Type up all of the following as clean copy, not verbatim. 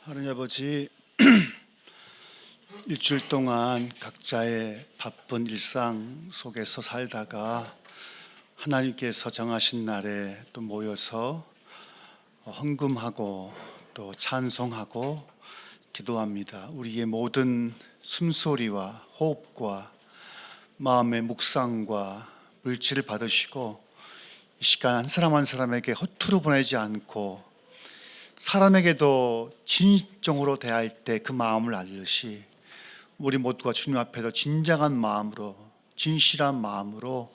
하나님 아버지, 일주일 동안 각자의 바쁜 일상 속에서 살다가 하나님께서 정하신 날에 또 모여서 헌금하고 또 찬송하고 기도합니다. 우리의 모든 숨소리와 호흡과 마음의 묵상과 물질을 받으시고 이 시간 한 사람 한 사람에게 허투루 보내지 않고 사람에게도 진정으로 대할 때 그 마음을 알듯이 우리 모두가 주님 앞에서 진정한 마음으로 진실한 마음으로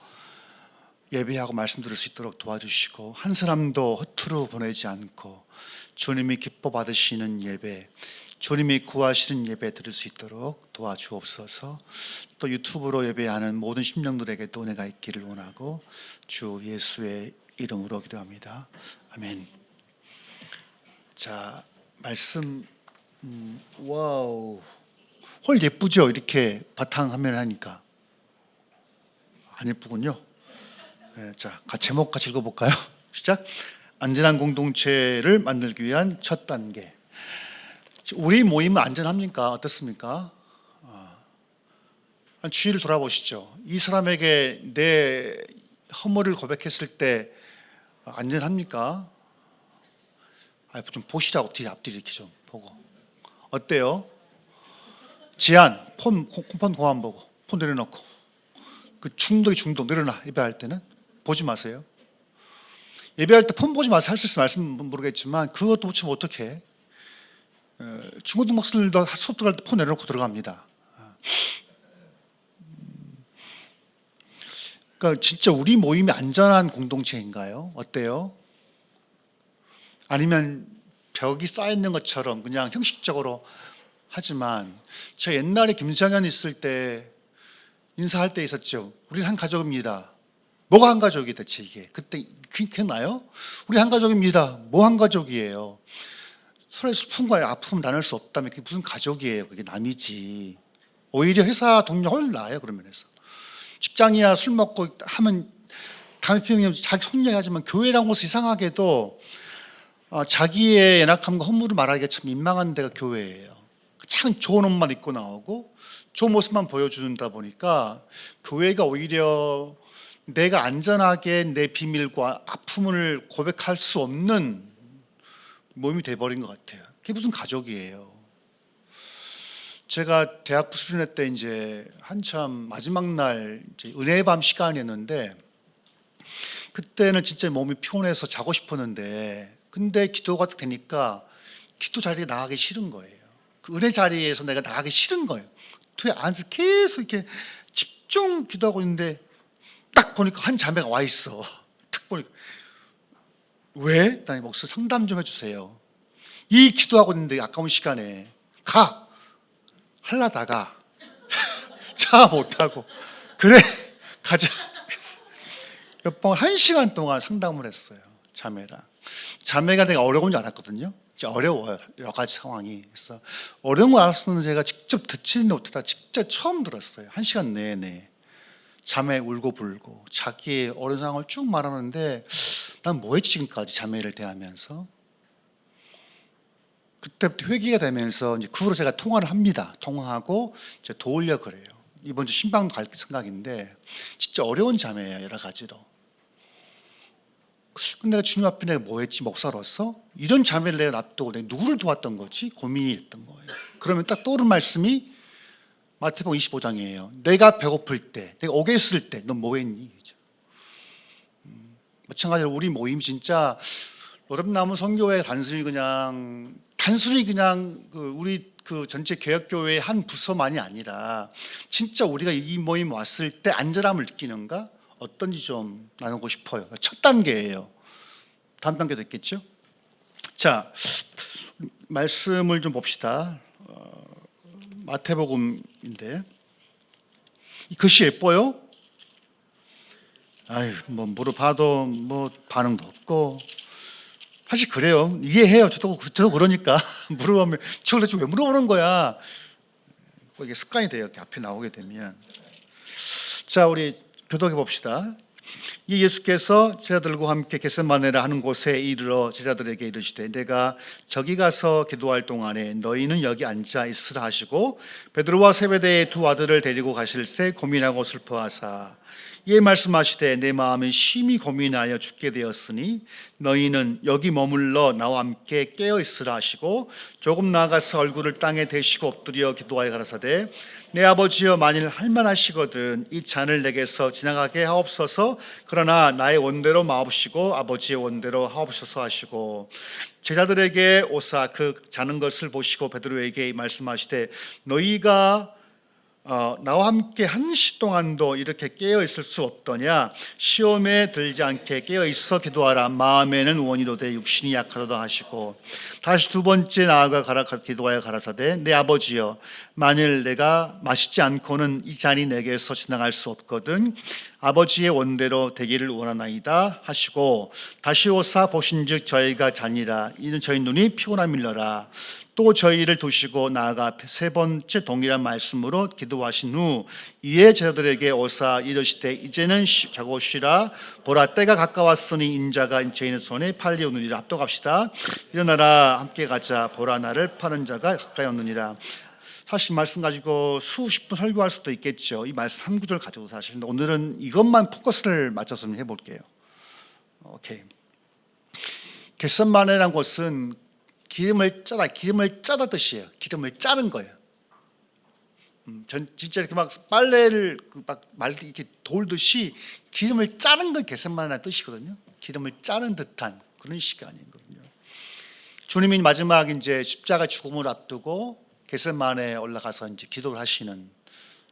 예배하고 말씀 들을 수 있도록 도와주시고 한 사람도 허투루 보내지 않고 주님이 기뻐 받으시는 예배, 주님이 구하시는 예배 드릴 수 있도록 도와주옵소서. 또 유튜브로 예배하는 모든 심령들에게도 은혜가 있기를 원하고 주 예수의 이름으로 기도합니다. 아멘. 자, 말씀 와우, 홀 예쁘죠? 이렇게 바탕화면을 하니까 안 예쁘군요. 네, 자, 제목 같이 읽어볼까요? 시작. 안전한 공동체를 만들기 위한 첫 단계. 우리 모임은 안전합니까? 어떻습니까? 주위를 돌아보시죠. 이 사람에게 내 허물을 고백했을 때 안전합니까? 좀 보시라고 앞뒤 이렇게 좀 보고 어때요? 제한 폰 고안 보고 폰 내려놓고 그 중독 내려놔. 예배할 때는 보지 마세요. 예배할 때 폰 보지 마세요. 할 수 있으면 말씀 모르겠지만 그것도 못 치면 어떡해. 중고등학생들도 수업 들어갈 때 폰 내려놓고 들어갑니다. 그러니까 진짜 우리 모임이 안전한 공동체인가요? 어때요? 아니면 벽이 쌓여있는 것처럼 그냥 형식적으로 하지만 저 옛날에 김성현 있을 때 인사할 때 있었죠. 우리는 한 가족입니다. 뭐가 한 가족이 대체 이게? 그때 기억나요? 우리 한 가족입니다. 뭐 한 가족이에요? 서로의 슬픔과 아픔을 나눌 수 없다면 그게 무슨 가족이에요? 그게 남이지. 오히려 회사 동료가 훨씬 나아요. 그런 면에서. 직장이야 술 먹고 하면 담배 피우면 자기 속얘기하지만 교회라는 곳은 이상하게도 자기의 연약함과 허물을 말하기가 참 민망한 데가 교회예요. 참 좋은 옷만 입고 나오고 좋은 모습만 보여준다 보니까 교회가 오히려 내가 안전하게 내 비밀과 아픔을 고백할 수 없는 모임이 돼버린 것 같아요. 그게 무슨 가족이에요. 제가 대학부 수련회 때 이제 한참 마지막 날 이제 은혜의 밤 시간이었는데 그때는 진짜 몸이 피곤해서 자고 싶었는데 근데 기도가 되니까 기도 자리에 나가기 싫은 거예요. 그 은혜 자리에서 내가 나가기 싫은 거예요. 뒤에 앉아서 계속 이렇게 집중 기도하고 있는데 딱 보니까 한 자매가 와 있어. 딱 보니까 왜? 나 목사 상담 좀 해주세요. 이 기도하고 있는데 아까운 시간에 가! 하려다가 차 못하고 그래 가자. 몇 번 1시간 동안 상담을 했어요. 자매가 되게 어려운 줄 알았거든요. 어려워요. 여러 가지 상황이. 그래서 어려운 걸 알았었는데 제가 직접 듣지는 못하다 진짜 처음 들었어요. 1시간 내내 자매 울고 불고 자기의 어려운 상황을 쭉 말하는데 난 뭐 했지 지금까지 자매를 대하면서. 그때부터 회개가 되면서 이제 그 후로 제가 통화를 합니다. 통화하고 이제 도우려고 그래요. 이번 주 신방도 갈 생각인데 진짜 어려운 자매예요. 여러 가지로. 근데 내가 주님 앞에 내가 뭐 했지 목사로서? 이런 자매를 내가 놔두고 내가 누구를 도왔던 거지? 고민이 됐던 거예요. 그러면 딱 떠오른 말씀이 마태복음 25장이에요. 내가 배고플 때, 내가 옥에 있을 때 넌 뭐 했니? 마찬가지로 우리 모임 진짜 로뎀나무 선교회 단순히 그냥 우리 그 전체 개혁교회의 한 부서만이 아니라 진짜 우리가 이 모임 왔을 때 안전함을 느끼는가? 어떤지 좀 나누고 싶어요. 첫 단계예요. 다음 단계도 있겠죠? 자, 말씀을 좀 봅시다. 마태복음인데 이 글씨 예뻐요? 뭐 물어봐도 뭐 반응도 없고 사실 그래요. 이해해요. 저도 그러니까 물어보면 저걸 왜 물어보는 거야? 이게 습관이 돼요. 이렇게 앞에 나오게 되면. 자, 우리 교독해 봅시다. 이 예수께서 제자들과 함께 겟세마네라 하는 곳에 이르러 제자들에게 이르시되 내가 저기 가서 기도할 동안에 너희는 여기 앉아 있으라 하시고 베드로와 세베대의 두 아들을 데리고 가실새 고민하고 슬퍼하사 이에 말씀하시되 내 마음이 심히 고민하여 죽게 되었으니 너희는 여기 머물러 나와 함께 깨어 있으라 하시고 조금 나아가서 얼굴을 땅에 대시고 엎드려 기도하여 가라사대 내 아버지여 만일 할만하시거든 이 잔을 내게서 지나가게 하옵소서 그러나 나의 원대로 마옵시고 아버지의 원대로 하옵소서 하시고 제자들에게 오사 그 자는 것을 보시고 베드로에게 말씀하시되 너희가 나와 함께 한 시 동안도 이렇게 깨어 있을 수 없더냐 시험에 들지 않게 깨어 있어 기도하라 마음에는 원이로되 육신이 약하도다 하시고 다시 두 번째 나아가 기도하여 가라사대 내 아버지여 만일 내가 마시지 않고는 이 잔이 내게서 지나갈 수 없거든 아버지의 원대로 되기를 원하나이다 하시고 다시 오사 보신즉 저희가 자니라 이는 저희 눈이 피곤함일러라 또 저희를 두시고 나아가 세 번째 동일한 말씀으로 기도하신 후 이에 제자들에게 오사 이르시되 이제는 자고 쉬라 보라 때가 가까웠으니 인자가 죄인의 손에 팔리오느니라 합독합시다 일어나라 함께 가자 보라 나를 파는 자가 가까이 오느니라. 사실 말씀 가지고 수십 분 설교할 수도 있겠죠. 이 말씀 한 구절 가지고 사실 오늘은 이것만 포커스를 맞춰서 해볼게요. 오케이. 겟세마네라는 곳은 기름을 짜다 뜻이에요. 기름을 짜는 거예요. 전 진짜 이렇게 막 빨래를 이렇게 돌듯이 기름을 짜는 건 겟세마네라는 뜻이거든요. 기름을 짜는 듯한 그런 시간이거든요. 주님이 마지막 이제 십자가 죽음을 앞두고 겟세마네에 올라가서 이제 기도를 하시는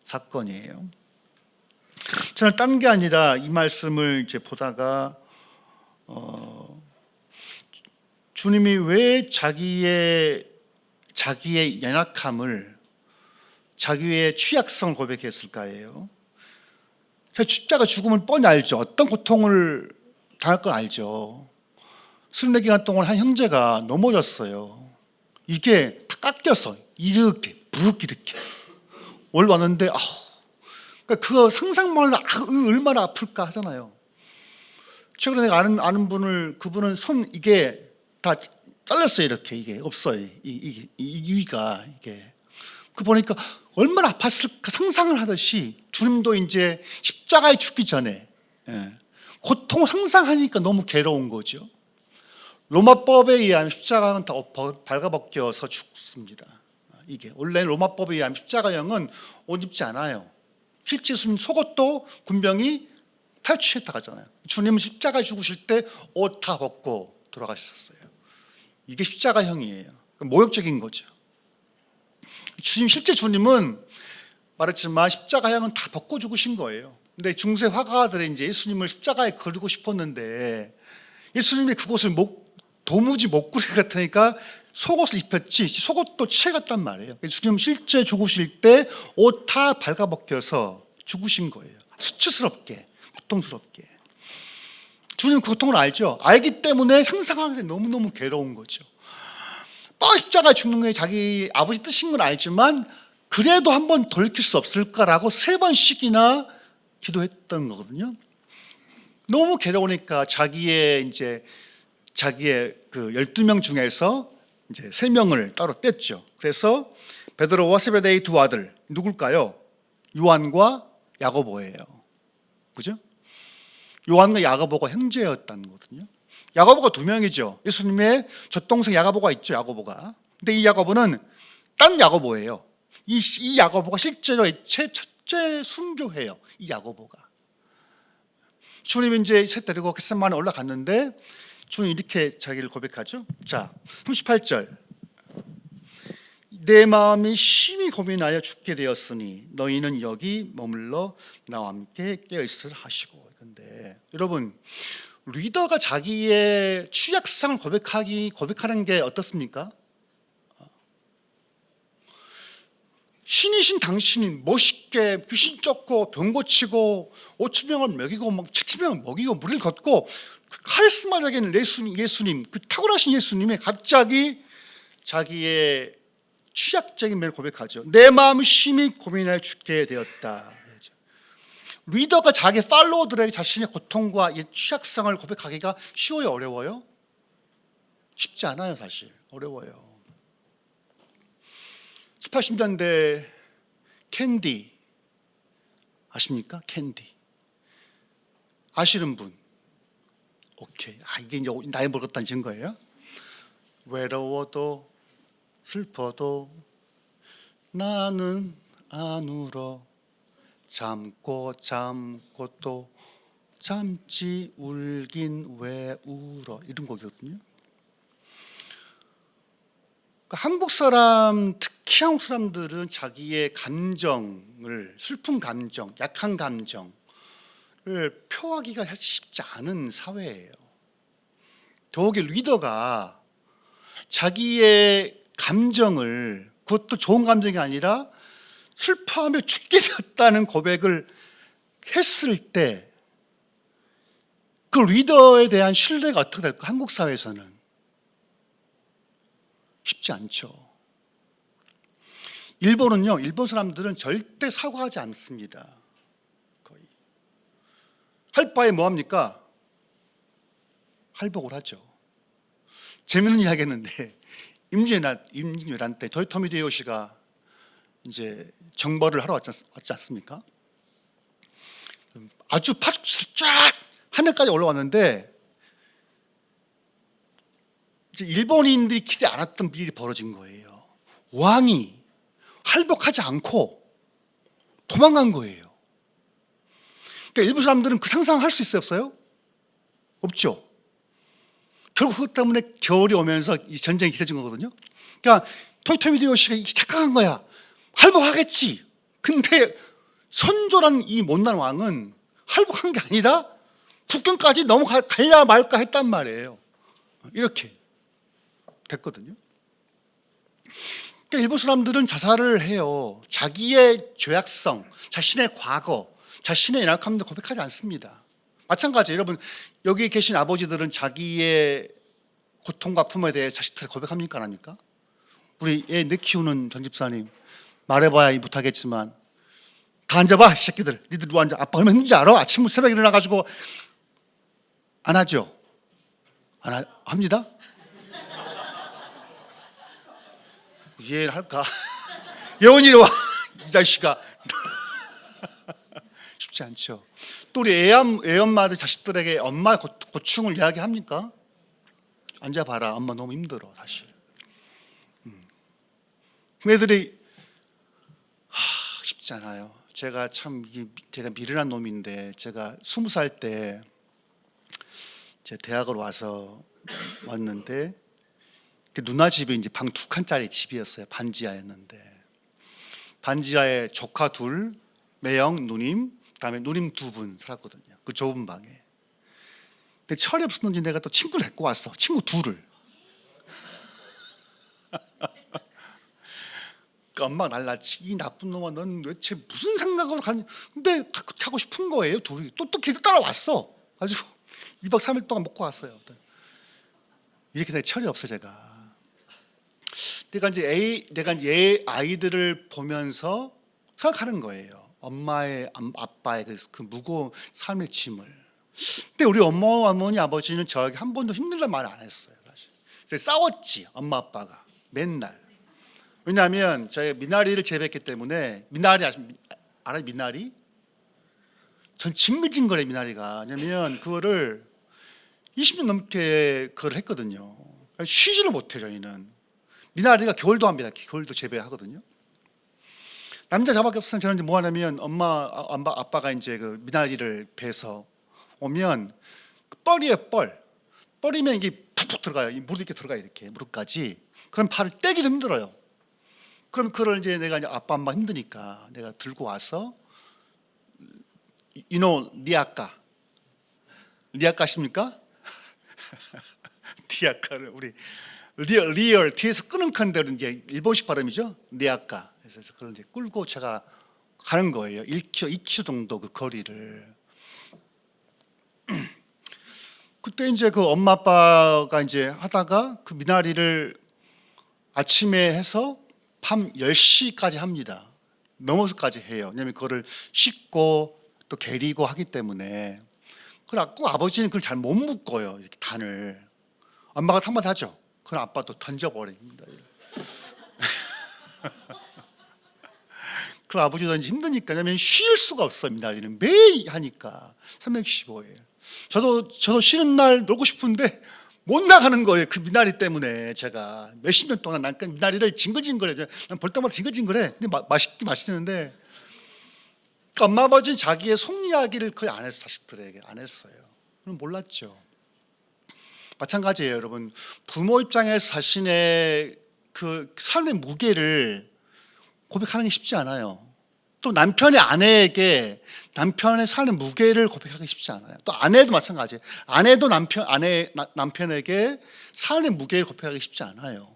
사건이에요. 저는 딴 게 아니라 이 말씀을 이제 보다가 주님이 왜 자기의 연약함을 자기의 취약성을 고백했을까예요. 십자가 죽음을 뻔히 알죠. 어떤 고통을 당할 건 알죠. 24기간 동안 한 형제가 넘어졌어요. 이게 다 깎여서 이렇게 부엌 이렇게 올라왔는데 그러니까 그거 상상만 해도 얼마나 아플까 하잖아요. 최근에 내가 아는 분을 그분은 손 이게 다 잘렸어요. 이렇게 이게 없어요. 이 위가 이게 그 보니까 얼마나 아팠을까 상상을 하듯이 주님도 이제 십자가에 죽기 전에 고통을 상상하니까 너무 괴로운 거죠. 로마법에 의하면 십자가는 다 발가벗겨서 죽습니다. 이게 원래 로마법에 의하면 십자가형은 옷 입지 않아요. 실제 속옷도 군병이 탈취했다 하잖아요. 주님은 십자가에 죽으실 때 옷 다 벗고 돌아가셨어요. 이게 십자가형이에요. 모욕적인 거죠. 실제 주님은 말했지만 십자가형은 다 벗고 죽으신 거예요. 근데 중세 화가들이 이제 예수님을 십자가에 그리고 싶었는데 예수님이 그곳을 도무지 못 그릴 것 같으니까 속옷을 입혔지 속옷도 취해갔단 말이에요. 주님 실제 죽으실 때 옷 다 발가벗겨서 죽으신 거예요. 수치스럽게 고통스럽게. 주님 그 고통을 알죠. 알기 때문에 상상하기 너무너무 괴로운 거죠. 십자가에 죽는 게 자기 아버지 뜻인 건 알지만 그래도 한번 돌이킬 수 없을까라고 3번씩이나 기도했던 거거든요. 너무 괴로우니까 자기의 그 12명 중에서 이제 3명을 따로 뗐죠. 그래서 베드로와 세베대의 두 아들 누굴까요? 요한과 야고보예요. 그죠? 요한과 야고보가 형제였다는 거거든요. 야고보가 2명이죠. 예수님의 젖동생 야고보가 있죠. 야고보가. 근데 이 야고보는 딴 야고보예요. 이 야고보가 실제로 첫째 순교해요. 이 야고보가. 주님이 이제 셋 데리고 겟세마네 올라갔는데 주님 이렇게 자기를 고백하죠. 자, 38절. 내 마음이 심히 고민하여 죽게 되었으니 너희는 여기 머물러 나와 함께 깨어 있으라 하시고. 그런데 여러분 리더가 자기의 취약성을 고백하는 게 어떻습니까? 신이신 당신이 멋있게 귀신 쫓고 병 고치고 5,000명을 먹이고 7,000명을 먹이고 무리를 걷고 카리스마적인 예수님 그 탁월하신 예수님이 갑자기 자기의 취약적인 면을 고백하죠. 내 마음이 심히 고민하여 죽게 되었다. 리더가 자기 팔로워들에게 자신의 고통과 취약성을 고백하기가 쉬워요, 어려워요? 쉽지 않아요, 사실. 어려워요. 80년대 캔디 아십니까? 캔디. 아시는 분? 오케이. 이게 이제 나이 먹었다는 증거예요. 외로워도 슬퍼도 나는 안 울어. 참고 또 참지 울긴 왜 울어. 이런 곡이거든요. 그러니까 한국 사람, 특히 한국 사람들은 자기의 감정을, 슬픈 감정, 약한 감정을 표하기가 사실 쉽지 않은 사회예요. 더욱이 리더가 자기의 감정을, 그것도 좋은 감정이 아니라 슬퍼하며 죽게 되었다는 고백을 했을 때 그 리더에 대한 신뢰가 어떻게 될까? 한국 사회에서는 쉽지 않죠. 일본은요, 일본 사람들은 절대 사과하지 않습니다. 거의 할 바에 뭐 합니까? 할복을 하죠. 재밌는 이야기 했는데 임진왜란 때 도요토미 히데요시가 이제 정벌을 하러 왔지 않습니까? 아주 파죽수를 쫙 하늘까지 올라왔는데 이제 일본인들이 기대 안 했던 일이 벌어진 거예요. 왕이 할복하지 않고 도망간 거예요. 그러니까 일부 사람들은 그 상상할 수 있어요, 없어요? 없죠. 결국 그것 때문에 겨울이 오면서 이 전쟁이 길어진 거거든요. 그러니까 도요토미 히데요시가 착각한 거야. 할복하겠지. 근데 선조란 이 못난 왕은 할복한 게 아니라 북경까지 넘어가야 말까 했단 말이에요. 이렇게 됐거든요. 그러니까 일부 사람들은 자살을 해요. 자기의 죄악성, 자신의 과거, 자신의 연약함도 고백하지 않습니다. 마찬가지예요. 여러분, 여기 계신 아버지들은 자기의 고통과 아픔에 대해 자식들 고백합니까? 안 합니까? 우리 애 내 키우는 전 집사님 말해봐야 못하겠지만 다 앉아봐, 이 새끼들. 니들 누구 앉아? 아빠 얼마나 힘든지 알아? 아침부터 새벽에 일어나가지고 안 하죠? 합니다? 이해를 할까? 예원이 와, 이 자식아. 쉽지 않죠. 또 우리 애엄마들 자식들에게 엄마의 고충을 이야기합니까? 앉아봐라, 엄마 너무 힘들어 사실. 애들이 쉽지 않아요. 제가 미련한 놈인데, 제가 20살 때 제 대학을 왔는데 그 누나 집이 이제 방 2칸짜리 집이었어요. 반지하였는데 반지하에 조카 둘, 매형, 누님, 그다음에 누님 2분 살았거든요. 그 좁은 방에. 근데 철이 없었는지 내가 또 친구를 데리고 왔어. 친구 둘을. 그 엄마가 날랐지. 이 나쁜 놈아, 넌 도대체 무슨 생각으로 가니? 근데 하고 싶은 거예요. 둘이 또 계속 따라왔어. 아주 2박 3일 동안 먹고 왔어요. 이렇게 내 철이 없어 제가. 내가 이제 아이들을 보면서 생각하는 거예요. 엄마의 아빠의 그 무거운 삶의 짐을. 근데 우리 엄마, 어머니, 아버지는 저에게 한 번도 힘들다는 말 안 했어요. 사실 싸웠지, 엄마 아빠가 맨날. 왜냐하면 저희 미나리를 재배했기 때문에. 미나리 알아요? 미나리? 전 징글징글해 미나리가. 왜냐면 그거를 20년 넘게 그걸 했거든요. 쉬지를 못해 저희는. 미나리가 겨울도 합니다. 겨울도 재배하거든요. 남자 저밖에 없어서 저는 이제 뭐 하냐면 아빠가 이제 그 미나리를 베서 오면 뻘이에요, 뻘. 뻘이면 이게 푹푹 들어가요. 이 무릎 이렇게 들어가요, 이렇게 무릎까지. 그럼 발을 떼기도 힘들어요. 그럼 그걸 이제 내가 이제 아빠 엄마 힘드니까 내가 들고 와서 니아까 아십니까? 니아까를 우리 리얼 뒤에서 끄는칸 대로 이제 일본식 발음이죠. 니아까. 그래서 그걸 이제 끌고 제가 가는 거예요. 2km 정도 그 거리를. 그때 이제 그 엄마 아빠가 이제 하다가 그 미나리를 아침에 해서 밤 10시까지 합니다. 넘어서까지 해요. 왜냐하면 그거를 씻고 또 게리고 하기 때문에 꼭 아버지는 그걸 잘 못 묶어요. 이렇게 단을. 엄마가 한마디 하죠. 그럼 아빠도 던져버립니다. 그 아버지도 이제 힘드니까, 왜냐면 쉴 수가 없어요. 미나리는 매일 하니까 365일. 저도 쉬는 날 놀고 싶은데 못 나가는 거예요. 그 미나리 때문에 제가 몇십 년 동안 난 그 미나리를 징글징글해. 난 볼 때마다 징글징글해. 근데 맛있긴 맛있는데 엄마 아버지는 자기의 속 이야기를 거의 안 했어요. 자식들에게 안 했어요. 그럼 몰랐죠. 마찬가지예요, 여러분. 부모 입장에서 자신의 그 삶의 무게를 고백하는 게 쉽지 않아요. 또 남편의 아내에게 남편의 삶의 무게를 고백하기 쉽지 않아요. 또 아내도 마찬가지예요. 아내도 남편에게 삶의 무게를 고백하기 쉽지 않아요.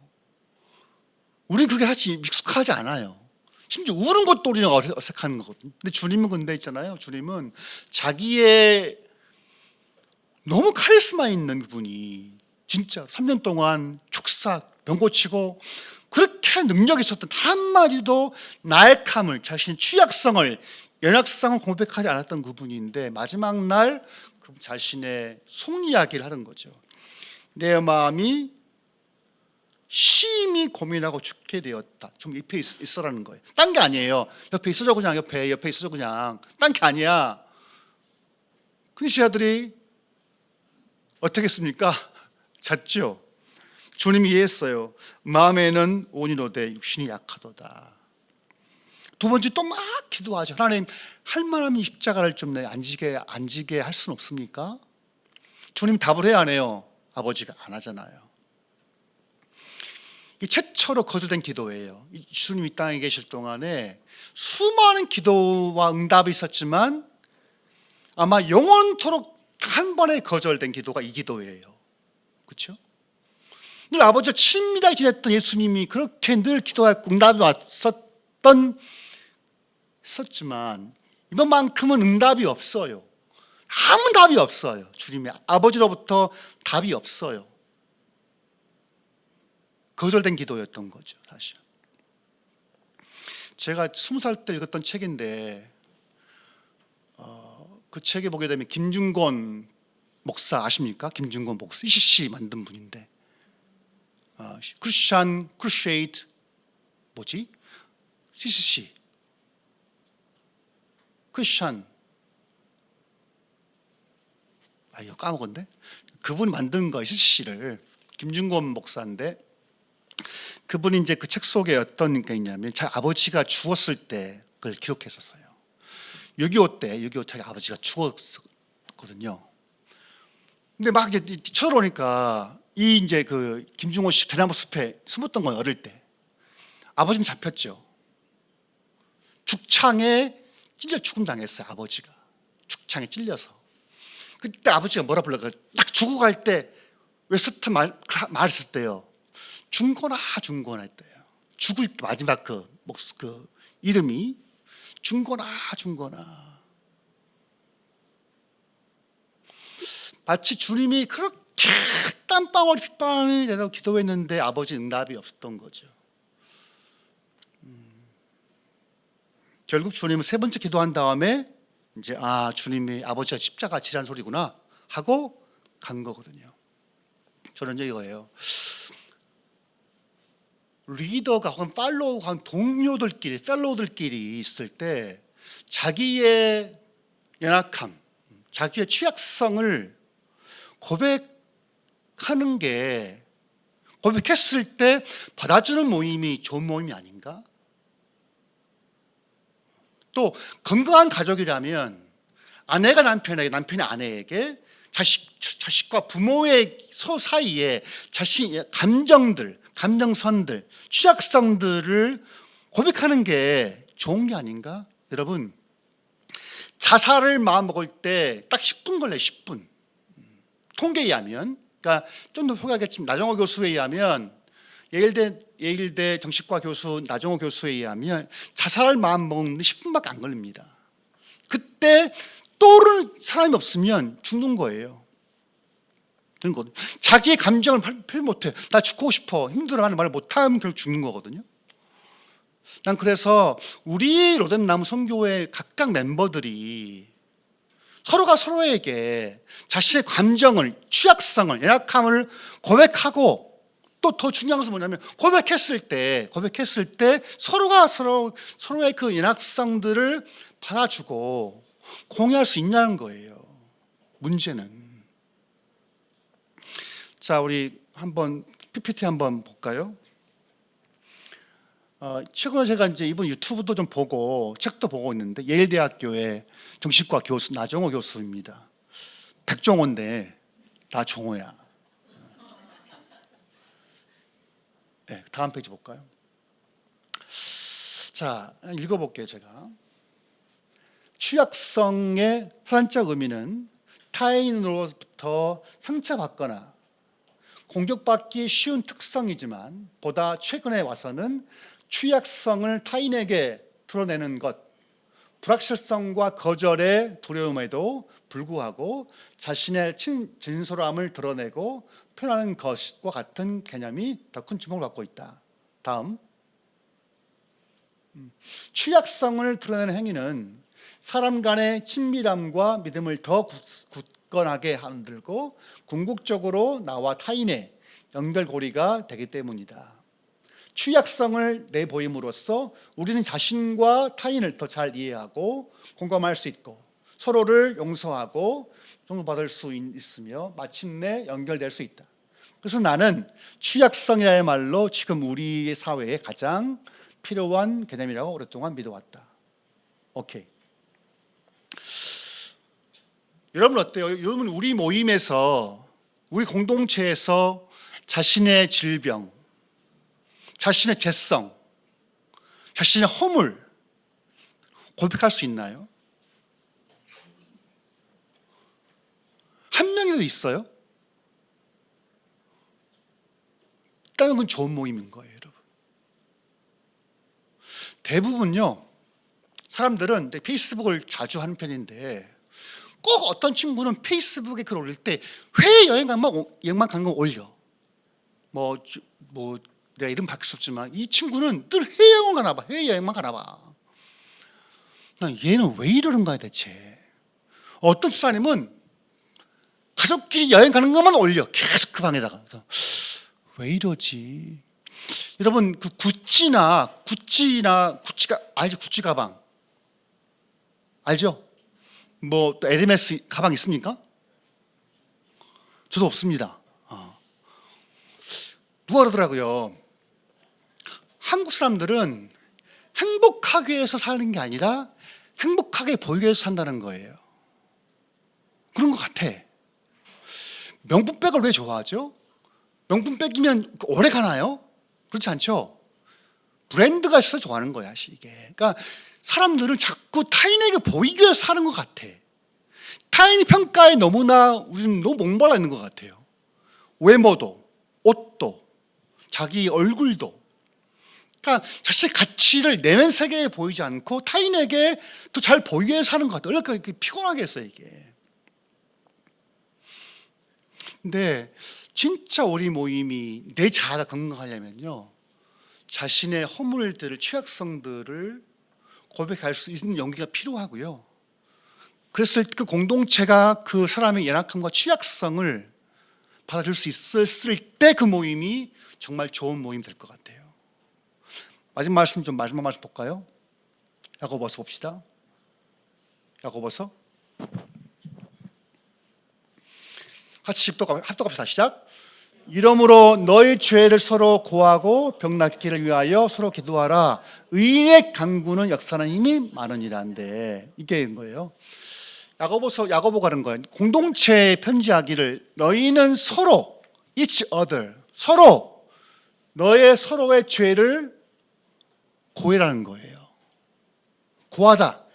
우리는 그게 익숙하지 않아요. 심지어 우는 것도 우리는 어색한 거거든요. 근데 주님은 근데 있잖아요. 주님은 자기의 너무 카리스마 있는 분이 진짜 3년 동안 축사, 병 고치고 그렇게 능력이 있었던 단 한마디도 나약함을, 자신의 취약성을, 연약성을 고백하지 않았던 그분인데 마지막 날 그 자신의 속 이야기를 하는 거죠. 내 마음이 심히 고민하고 죽게 되었다. 좀 옆에 있어라는 거예요. 딴 게 아니에요. 옆에 있어줘 그냥. 옆에 있어줘 그냥. 딴 게 아니야. 근데 제자들이 어떻게 했습니까? 잤죠. 주님이 이해했어요. 마음에는 온이로되 육신이 약하도다. 두 번째 또 막 기도하죠. 하나님, 할 만하면 이 십자가를 좀 안 지게 할 수는 없습니까? 주님 답을 해야 하네요. 아버지가 안 하잖아요. 이 최초로 거두된 기도예요. 주님이 이 땅에 계실 동안에 수많은 기도와 응답이 있었지만 아마 영원토록 한 번에 거절된 기도가 이 기도예요. 그렇죠? 늘 아버지와 친밀하게 지냈던 예수님이 그렇게 늘 기도하고 응답이 있었지만 이번만큼은 응답이 없어요. 아무 답이 없어요. 주님의 아버지로부터 답이 없어요. 거절된 기도였던 거죠, 사실. 제가 20살 때 읽었던 책인데 그 책에 보게 되면 김중곤 목사 아십니까? 김중곤 목사, CCC 만든 분인데 크리스찬 크루세이드 뭐지? CCC 크리스찬 이거 까먹었네. 그분이 만든 거예요, CCC를. 김중곤 목사인데 그분이 이제 그 책 속에 어떤 게 있냐면 자기 아버지가 죽었을 때 그걸 기록했었어요. 6.25 때 자기 아버지가 죽었거든요. 근데 막 이제 쳐들어오니까 이 이제 그 김중호 씨 대나무 숲에 숨었던 건 어릴 때 아버지는 잡혔죠. 죽창에 찔려 죽음 당했어요. 아버지가 죽창에 찔려서. 그때 아버지가 뭐라 불러요? 딱 죽어갈 때 웨스트 말했을 때요. 중고나 했대요. 죽을 마지막 그 이름이 중고나. 마치 주님이 그렇게 땀방울 핏방울이 돼서 기도했는데 아버지 응답이 없었던 거죠. 결국 주님은 세 번째 기도한 다음에 이제 주님이 아버지가 십자가 지란 소리구나 하고 간 거거든요. 저는 이제 이거예요. 리더가 혹은 팔로우가 혹은 동료들끼리 펠로우들끼리 있을 때 자기의 연약함, 자기의 취약성을 고백하는 게 고백했을 때 받아주는 모임이 좋은 모임이 아닌가? 또 건강한 가족이라면 아내가 남편에게, 남편이 아내에게 자식과 부모의 사이에 자신의 감정선들, 취약성들을 고백하는 게 좋은 게 아닌가? 여러분, 자살을 마음먹을 때 딱 10분 걸려요. 10분. 통계에 의하면, 그러니까 좀 더 소개하겠지만 나정호 교수에 의하면, 예일대 정신과 교수 나정호 교수에 의하면 자살을 마음먹는데 10분밖에 안 걸립니다. 그때 떠오르는 사람이 없으면 죽는 거예요. 자기의 감정을 표현 못해. 나 죽고 싶어, 힘들어하는 말을 못하면 결국 죽는 거거든요. 난 그래서 우리 로뎀나무 선교회 각각 멤버들이 서로가 서로에게 자신의 감정을, 취약성을, 연약함을 고백하고, 또 더 중요한 것은 뭐냐면 고백했을 때 서로가 서로의 그 연약성들을 받아주고 공유할 수 있냐는 거예요. 문제는. 자, 우리 한번 PPT 한번 볼까요? 최근에 제가 이제 이번 유튜브도 좀 보고 책도 보고 있는데, 예일대학교의 정신과 교수 나종호 교수입니다. 백종호인데 나 종호야. 네, 다음 페이지 볼까요? 자, 읽어볼게요. 제가 취약성의 사전적 의미는 타인으로부터 상처받거나 공격받기 쉬운 특성이지만, 보다 최근에 와서는 취약성을 타인에게 드러내는 것, 불확실성과 거절의 두려움에도 불구하고 자신의 진솔함을 드러내고 표현하는 것과 같은 개념이 더 큰 주목을 받고 있다. 다음, 취약성을 드러내는 행위는 사람 간의 친밀함과 믿음을 더 굳건하게 만들고 궁극적으로 나와 타인의 연결고리가 되기 때문이다. 취약성을 내보임으로써 우리는 자신과 타인을 더 잘 이해하고 공감할 수 있고, 서로를 용서하고 용서받을 수 있으며 마침내 연결될 수 있다. 그래서 나는 취약성이야말로 지금 우리 사회에 가장 필요한 개념이라고 오랫동안 믿어왔다. 오케이. 여러분 어때요? 여러분, 우리 모임에서, 우리 공동체에서 자신의 질병, 자신의 죄성, 자신의 허물 고백할 수 있나요? 한 명이라도 있어요? 있다면 그건 좋은 모임인 거예요, 여러분. 대부분요, 사람들은 페이스북을 자주 하는 편인데, 꼭 어떤 친구는 페이스북에 글 올릴 때 해외 여행만 간 거 올려. 뭐 내가 이름 바꿀 수 없지만 이 친구는 늘 해외여행 가나 봐. 해외여행만 가나 봐. 난 얘는 왜 이러는가 대체. 어떤 집사님은 가족끼리 여행 가는 것만 올려. 계속 그 방에다가. 왜 이러지? 여러분, 그 구찌가 알죠? 구찌 가방 알죠? 뭐 또 에르메스 가방 있습니까? 저도 없습니다. 누가 그러더라고요. 한국 사람들은 행복하기 위해서 사는 게 아니라 행복하게 보이기 위해서 산다는 거예요. 그런 것 같아. 명품백을 왜 좋아하죠? 명품백이면 오래 가나요? 그렇지 않죠? 브랜드가 있어서 좋아하는 거야, 이게. 그러니까 사람들은 자꾸 타인에게 보이기 위해서 사는 것 같아. 타인의 평가에 너무나 우리는 너무 목말라 있는 것 같아요. 외모도, 옷도, 자기 얼굴도. 그러니까 자신의 가치를 내면 세계에 보이지 않고 타인에게 또 잘 보이기 위해서 사는 것 같아요. 그러니까 피곤하게 했어요, 이게. 근데 진짜 우리 모임이 내 자아가 건강하려면요, 자신의 허물들을, 취약성들을 고백할 수 있는 용기가 필요하고요. 그랬을 그 공동체가 그 사람의 연약함과 취약성을 받아줄 수 있었을 때 그 모임이 정말 좋은 모임이 될 것 같아요. 마지막 말씀 볼까요? 야고보서 봅시다. 야고보서 같이 합독합시다. 시작. 이러므로 너희 죄를 서로 고하고 병 낫기를 위하여 서로 기도하라. 의인의 간구는 역사는 힘이 많으니라는데, 이게 거예요. 야고보가 그런 거예요. 공동체에 편지하기를 너희는 서로 each other, 서로 서로의 죄를 고해라는 거예요. 고하다.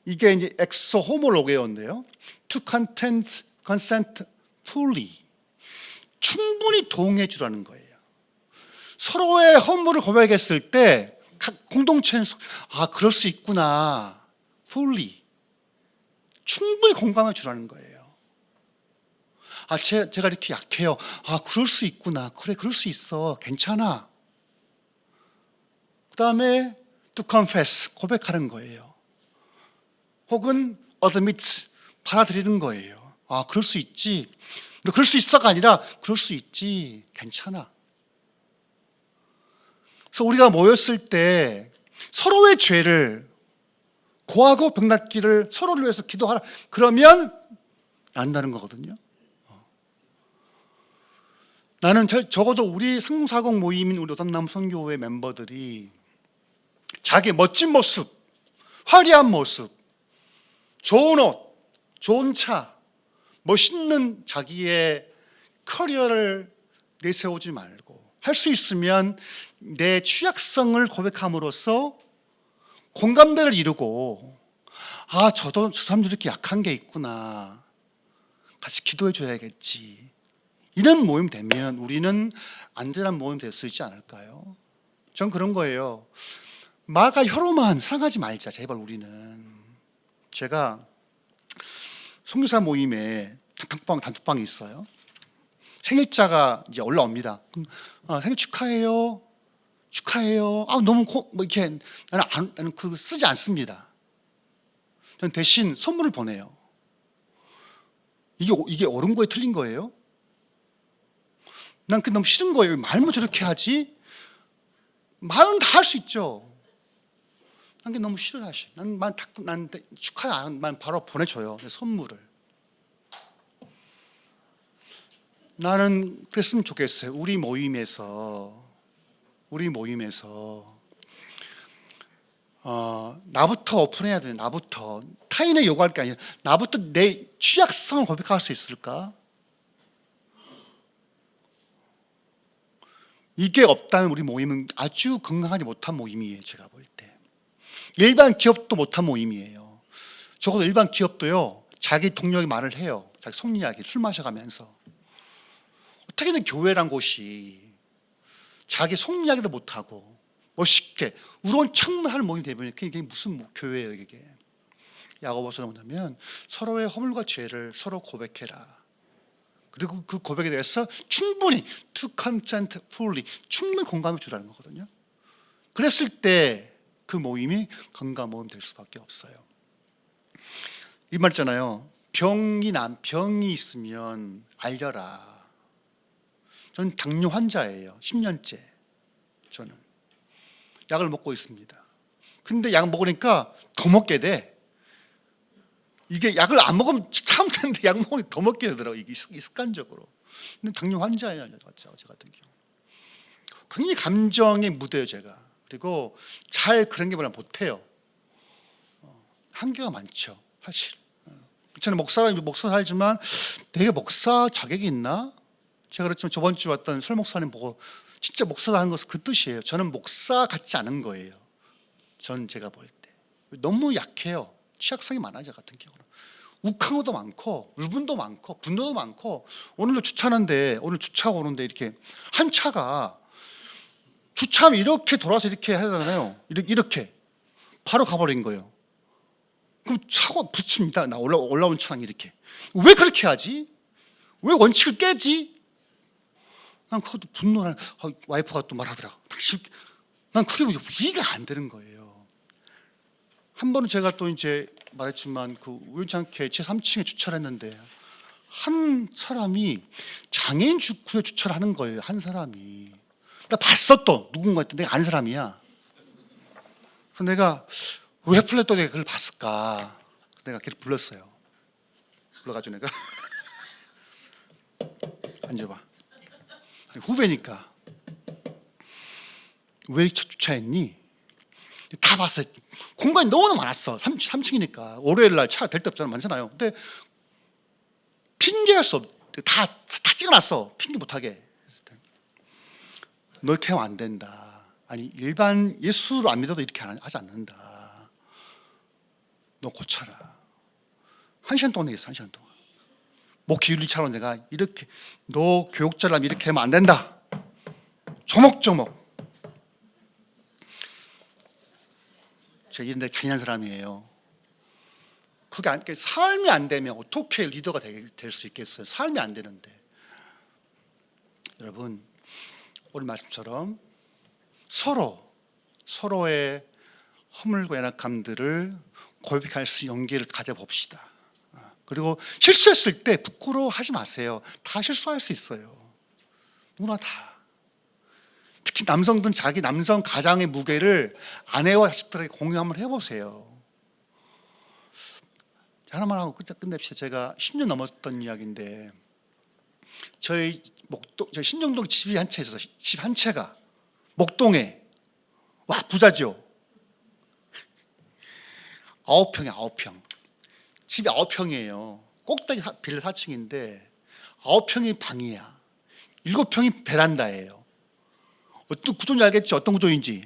이게 이제 엑소 호모로게어인데요. To consent fully. 충분히 동의해 주라는 거예요. 서로의 허물을 고백했을 때 공동체는 그럴 수 있구나. fully. 충분히 공감해 주라는 거예요. 제가 이렇게 약해요. 그럴 수 있구나. 그래, 그럴 수 있어. 괜찮아. 그 다음에 to confess, 고백하는 거예요. 혹은 admit, 받아들이는 거예요. 아, 그럴 수 있지. 너 그럴 수 있어가 아니라 그럴 수 있지. 괜찮아. 그래서 우리가 모였을 때 서로의 죄를 고하고 병낫기를 서로를 위해서 기도하라. 그러면 안다는 거거든요. 나는 적어도 우리 상사공 모임인 우리 오담나무 선교회 멤버들이 자기 멋진 모습, 화려한 모습, 좋은 옷, 좋은 차, 멋있는 자기의 커리어를 내세우지 말고 할 수 있으면 내 취약성을 고백함으로써 공감대를 이루고, 아, 저도 저 사람들이 이렇게 약한 게 있구나, 같이 기도해 줘야겠지, 이런 모임 되면 우리는 안전한 모임 될 수 있지 않을까요? 전 그런 거예요. 마가 혀로만 사랑하지 말자, 제발. 우리는, 제가 선교사 모임에 단톡방이 있어요. 생일자가 이제 올라옵니다. 생일 축하해요. 축하해요. 아, 너무 뭐 이렇게 나는 그 쓰지 않습니다. 저는 대신 선물을 보내요. 이게 옳은 거에 틀린 거예요? 난 그게 너무 싫은 거예요. 말만 저렇게 하지? 말은 다 할 수 있죠. 난 그게 너무 싫어 사실. 난 축하만 바로 보내줘요. 선물을. 나는 그랬으면 좋겠어요. 우리 모임에서 나부터 오픈해야 돼요. 나부터. 타인의 요구할 게 아니라 나부터 내 취약성을 고백할 수 있을까? 이게 없다면 우리 모임은 아주 건강하지 못한 모임이에요. 제가 볼 때. 일반 기업도 못한 모임이에요. 적어도 일반 기업도요, 자기 동료에게 말을 해요. 자기 속 이야기 술 마셔가면서. 어떻게든 교회란 곳이 자기 속 이야기도 못하고 멋있게 우러운 척만 하는 모임이 되면 그게 무슨 교회예요 이게. 야고보서는 뭐냐면 서로의 허물과 죄를 서로 고백해라. 그리고 그 고백에 대해서 충분히 to consent fully, 충분히 공감해 주라는 거거든요. 그랬을 때 그 모임이 건강 모임 될 수밖에 없어요. 이 말 있잖아요. 병이 있으면 알려라. 저는 당뇨 환자예요. 10년째. 저는 약을 먹고 있습니다. 근데 약 먹으니까 더 먹게 돼. 이게 약을 안 먹으면 참 되는데 약 먹으면 더 먹게 되더라고요. 이게 습관적으로. 근데 당뇨 환자예요. 저 같은 경우. 굉장히 감정에 묻어요, 제가. 그리고 잘 그런 게 못해요. 한계가 많죠, 사실. 저는 목사 살지만 내가 목사 자격이 있나? 제가 그렇지만 저번 주에 왔던 설 목사님 보고 진짜 목사다 하는 것은 그 뜻이에요. 저는 목사 같지 않은 거예요. 제가 볼 때 너무 약해요. 취약성이 많아요, 저 같은 경우는. 욱한 것도 많고 울분도 많고 분노도 많고. 오늘 주차하고 오는데 이렇게 한 차가 주차하면 이렇게 돌아서 이렇게 하잖아요. 이렇게 바로 가버린 거예요. 그럼 사고 붙입니다. 나 올라온 차랑 이렇게. 왜 그렇게 하지? 왜 원칙을 깨지? 난 그것도 분노를. 와이프가 또 말하더라고. 난 그게 이해가 안 되는 거예요. 한 번은 제가 또 이제 말했지만 그 우연찮게 제 3층에 주차를 했는데 한 사람이 장애인 구에 주차를 하는 거예요. 한 사람이. 나 봤어. 또 누군가한테 내가 아는 사람이야. 그래서 내가 왜 플랫 또 내가 그걸 봤을까? 내가 걔를 불렀어요. 불러가지고 내가 앉아봐. 후배니까 왜 주차했니? 다 봤어요. 공간이 너무나 많았어. 3층이니까 월요일 날 차 될 데 없잖아. 많잖아요. 근데 핑계할 수 없. 다 찍어놨어. 핑계 못하게. 너 이렇게 하면 안 된다. 아니 일반 예수를 안 믿어도 이렇게 하지 않는다. 너 고쳐라. 1시간 동안 얘기했어. 1시간 동안. 목회 윤리차로 내가 이렇게 너 교육자라면 이렇게 하면 안 된다. 조목조목. 제가 이런데 잔인한 사람이에요. 그게 삶이 안 되면 어떻게 리더가 될 수 있겠어요? 삶이 안 되는데. 여러분, 오늘 말씀처럼 서로의 허물과 연약함들을 고백할 수 있는 용기를 가져봅시다. 그리고 실수했을 때 부끄러워하지 마세요. 다 실수할 수 있어요. 누구나 다. 특히 남성들은 자기 남성 가장의 무게를 아내와 자식들에게 공유 한번 해보세요. 하나만 하고 끝냅시다. 제가 10년 넘었던 이야기인데 저희 신정동 집이 한 채 있어서 집 한 채가 목동에 와 부자죠. 9평이야 9평. 집이 9평이에요. 꼭대기 빌라 4층인데 9평이 방이야. 7평이 베란다예요. 어떤 구조인지 알겠죠? 어떤 구조인지.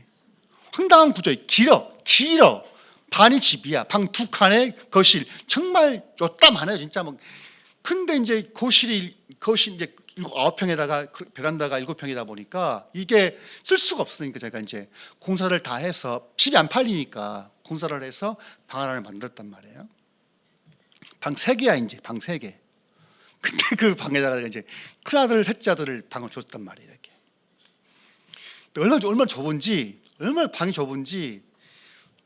황당한 구조예요. 길어. 반이 집이야. 방 2칸에 거실. 정말 요따만해요. 진짜 뭐. 근데 이제 거실 이제 9평에다가 베란다가 7평이다 보니까 이게 쓸 수가 없으니까 제가 이제 공사를 다 해서 집이 안 팔리니까 공사를 해서 방 하나를 만들었단 말이에요. 방 3개야 이제 방 3개. 근데 그 방에다가 이제 큰아들 셋째 아들을 방을 줬단 말이에요. 이렇게. 얼마나 방이 좁은지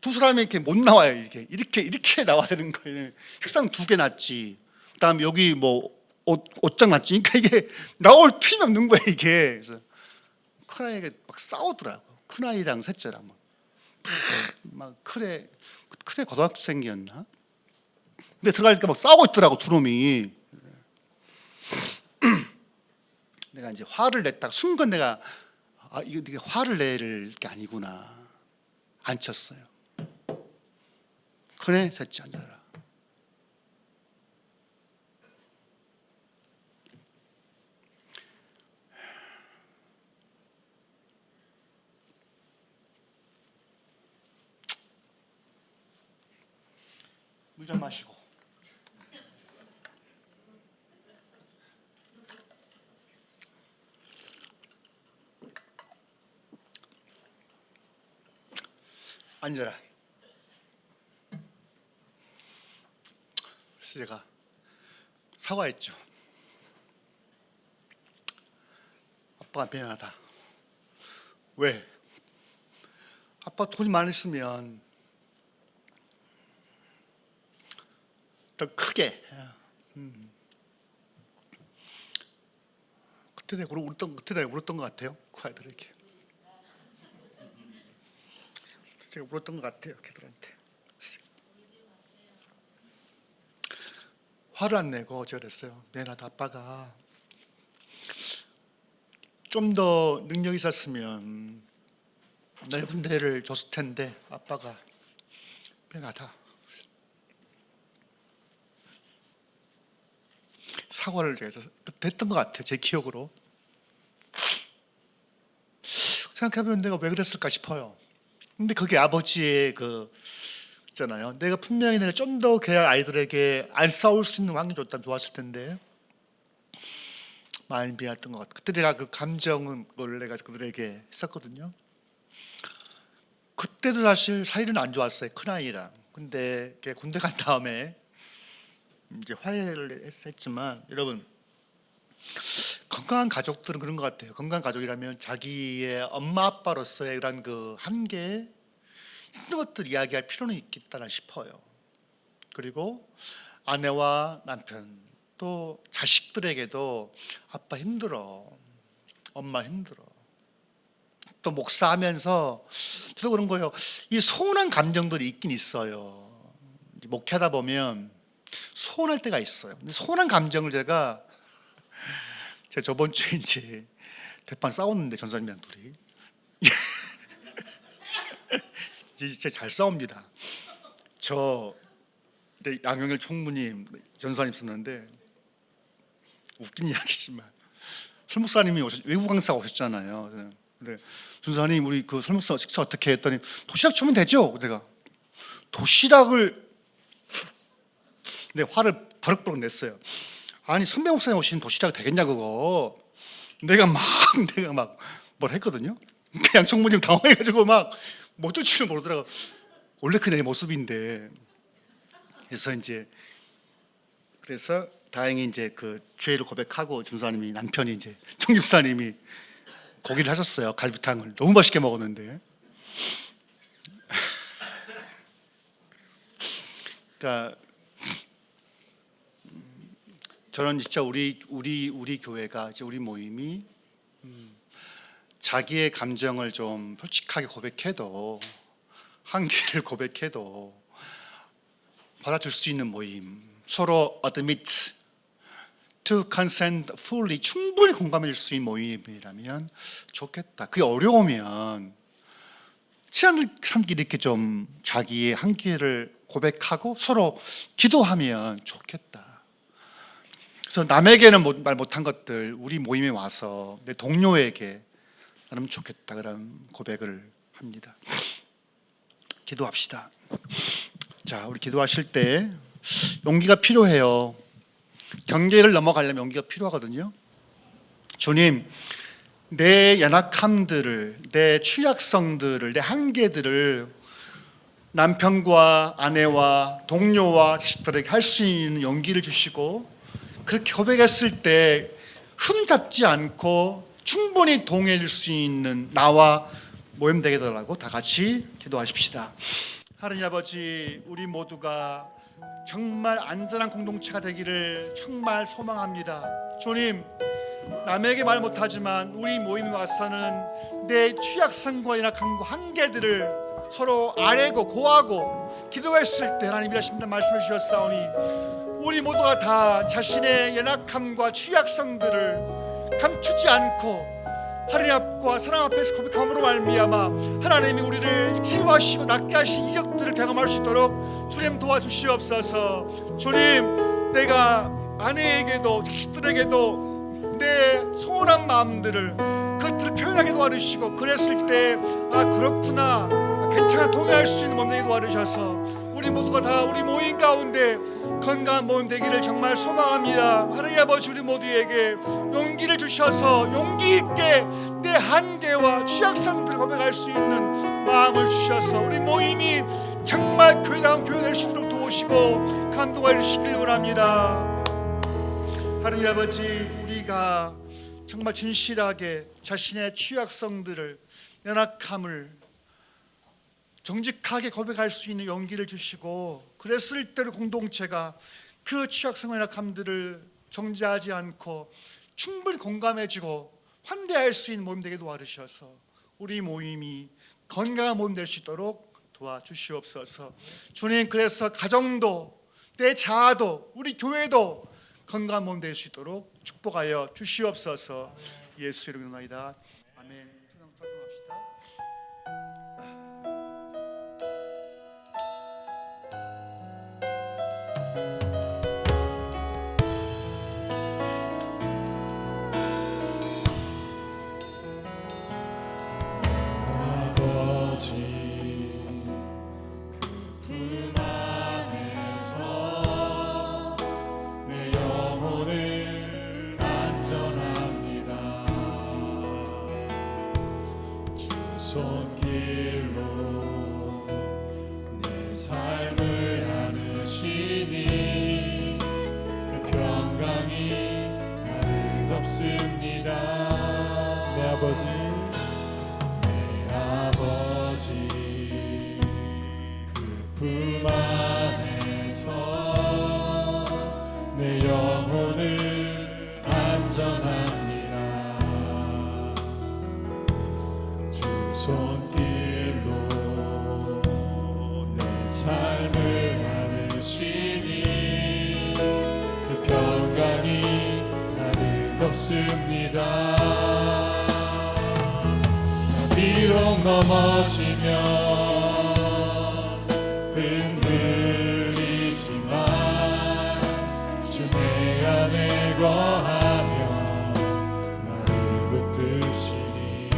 두 사람이 이렇게 못 나와요. 이렇게 나와야 되는 거예요. 책상 2개 놨지. 그다음에 여기 뭐 옷장 놨지. 그러니까 이게 나올 틈이 없는 거예요. 이게. 그래서 큰아이가 막 싸우더라고. 큰아이랑 셋째랑 막 큰애 고등학생이었나? 근데 들어가니까 막 싸우고 있더라고 두 놈이. 내가 이제 화를 냈다가 순간 내가 이게 화를 낼 게 아니구나. 안 쳤어요. 큰애 셋째 앉아라. 물 좀 마시고. 앉아라. 그래서 제가 사과했죠. 아빠가 미안하다. 왜? 아빠 돈이 많았으면 더 크게. 그때 내가 울었던 것 같아요. 그 아이들에게. 제가 울었던 것 같아요. 걔들한테. 화를 안 내고 제가 그랬어요. 미안하다. 아빠가 좀 더 능력이 있었으면 넓은 데를 줬을 텐데 아빠가 미안하다. 사과를 해서 됐던 것 같아요. 제 기억으로. 생각해보면 내가 왜 그랬을까 싶어요. 근데 그게 아버지의 있잖아요. 내가 분명히 내가 좀 더 걔 아이들에게 안 싸울 수 있는 환경이 줬다면 좋았을 텐데 많이 미안했던 것 같아요. 그때 내가 그 감정을 내가 그들에게 했었거든요. 그때도 사실 사이는 안 좋았어요. 큰아이랑. 근데 걔 군대 간 다음에 이제 화해를 했지만 여러분 건강한 가족들은 그런 것 같아요. 건강한 가족이라면 자기의 엄마 아빠로서의 그런 그 한계 힘든 것들 이야기할 필요는 있겠다 싶어요. 그리고 아내와 남편 또 자식들에게도 아빠 힘들어, 엄마 힘들어. 또 목사하면서 저도 그런 거예요. 이 서운한 감정들이 있긴 있어요. 목회하다 보면 서운할 때가 있어요. 근데 서운한 감정을 제가 저번 주에 이제 대판 싸웠는데 전사님이랑 둘이 진짜 잘 싸웁니다. 양영일 총무님 전사님 쓰는데 웃긴 이야기지만 설목사님이 외국 강사 오셨잖아요. 근데 전사님 우리 그 설목사 식사 어떻게 했더니 도시락 주면 되죠. 내가 도시락을 화를 버럭버럭 냈어요. 아니 선배 목사님 오시는 도시락 되겠냐 그거. 내가 막 뭘 했거든요. 양 총무님 당황해가지고 막 못 쫓지를 모르더라고. 원래 그 내 모습인데. 그래서 다행히 이제 그 죄를 고백하고 준사님이 남편이 이제 청집사님이 고기를 하셨어요. 갈비탕을 너무 맛있게 먹었는데. 그러니까 저는 진짜 우리 교회가 이제 우리 모임이 자기의 감정을 좀 솔직하게 고백해도 한계를 고백해도 받아줄 수 있는 모임, 서로 admit, to consent fully, 충분히 공감해 줄 수 있는 모임이라면 좋겠다. 그게 어려우면 친한 사람끼리 이렇게 좀 자기의 한계를 고백하고 서로 기도하면 좋겠다. 그래서 남에게는 말 못한 것들 우리 모임에 와서 내 동료에게 나는 좋겠다 그런 고백을 합니다. 기도합시다. 자, 우리 기도하실 때 용기가 필요해요. 경계를 넘어가려면 용기가 필요하거든요. 주님, 내 연약함들을, 내 취약성들을, 내 한계들을 남편과 아내와 동료와 자식들에게 할 수 있는 용기를 주시고 그렇게 고백했을 때 흠잡지 않고 충분히 동의해 줄 수 있는 나와 모임 되게 해달라고 다 같이 기도하십시다. 하나님 아버지, 우리 모두가 정말 안전한 공동체가 되기를 정말 소망합니다. 주님, 남에게 말 못하지만 우리 모임에 와서는 내 취약성과 연약함과 한계들을 서로 아뢰고 고하고 기도했을 때 하나님 이러신다 말씀해 주셨사오니 우리 모두가 다 자신의 연약함과 취약성들을 감추지 않고 하나님 앞과 사람 앞에서 고백함으로 말미암아 하나님이 우리를 치유하시고 낫게 하신 이적들을 경험할 수 있도록 주님 도와주시옵소서. 주님, 내가 아내에게도 자식들에게도 내 소원한 마음들을 그것들을 표현하게 도와주시고 그랬을 때 그렇구나, 괜찮아, 동의할 수 있는 몸 되게 도와주셔서 우리 모두가 다 우리 모임 가운데 건강한 모임 되기를 정말 소망합니다. 하나님 아버지, 우리 모두에게 용기를 주셔서 용기 있게 내 한계와 취약성들을 고백할 수 있는 마음을 주셔서 우리 모임이 정말 교회다운 교회 될 수 있도록 도우시고 감동해 주시길 원합니다. 하나님 아버지, 우리가 정말 진실하게 자신의 취약성들을, 연약함을 정직하게 고백할 수 있는 용기를 주시고 그랬을 때 공동체가 그 취약성 연약함들을 정죄하지 않고 충분히 공감해주고 환대할 수 있는 모임 되게 도와주셔서 우리 모임이 건강한 모임 될 수 있도록 도와주시옵소서. 주님, 그래서 가정도 내 자아도 우리 교회도 건강한 모임 될 수 있도록 축복하여 주시옵소서. 예수 이름으로 기도합니다. 아멘. 손길로 내 삶을 안으시니 그 평강이 나를 덮습니다. 내 아버지, 내 아버지, 그 품 안에서 내 영혼을 안전합니다. 손길로 내 삶을 안으시니 그 평강이 나를 덮습니다. 비록 넘어지면 흔들리지만 주 내 안에 거하며 나를 붙드시니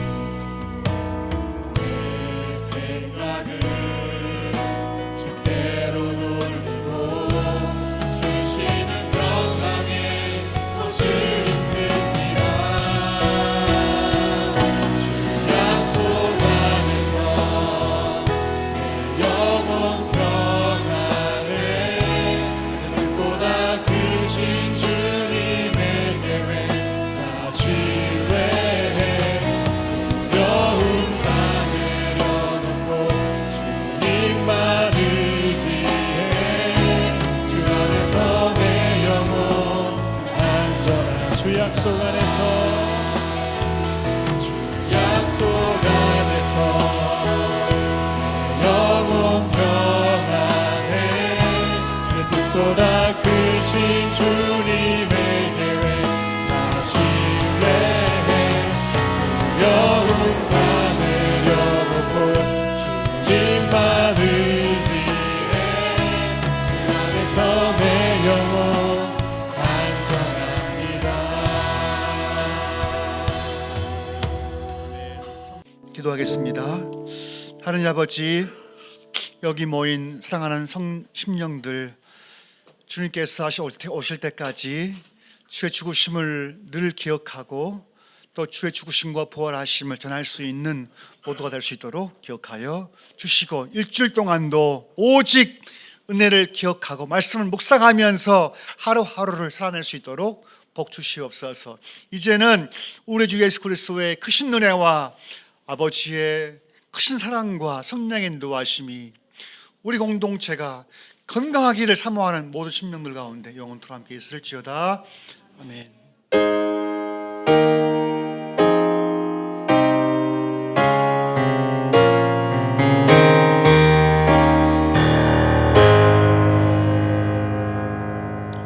생각을 주께로 돌리고 주시는 평강의 옷을 입습니다. 주 약속 안에서 내 영혼 평안에 뜻보다 크신 주님의 계획 나 신뢰해. 두려움 다 내려놓고 주 안에서 주 약속 안에서 내 영혼 평안해 내 뜻보다 크신 주님의 계획 나 신뢰해 두려움 다 내려놓고 주님만 의지해 주 안에서 내 영혼 안전합니다. 기도하겠습니다. 하느님 아버지, 여기 모인 사랑하는 심령들, 주님께서 오실 때까지 주의 죽으심을 늘 기억하고 또 주의 죽으심과 부활하심을 전할 수 있는 모두가 될 수 있도록 기억하여 주시고, 일주일 동안도 오직 은혜를 기억하고 말씀을 묵상하면서 하루하루를 살아낼 수 있도록 복 주시옵소서. 이제는 우리 주 예수 그리스도의 크신 은혜와 아버지의 크신 사랑과 성령의 인도하심이 우리 공동체가 건강하기를 사모하는 모든 심령들 가운데 영원토록 함께 있을지어다. 아멘.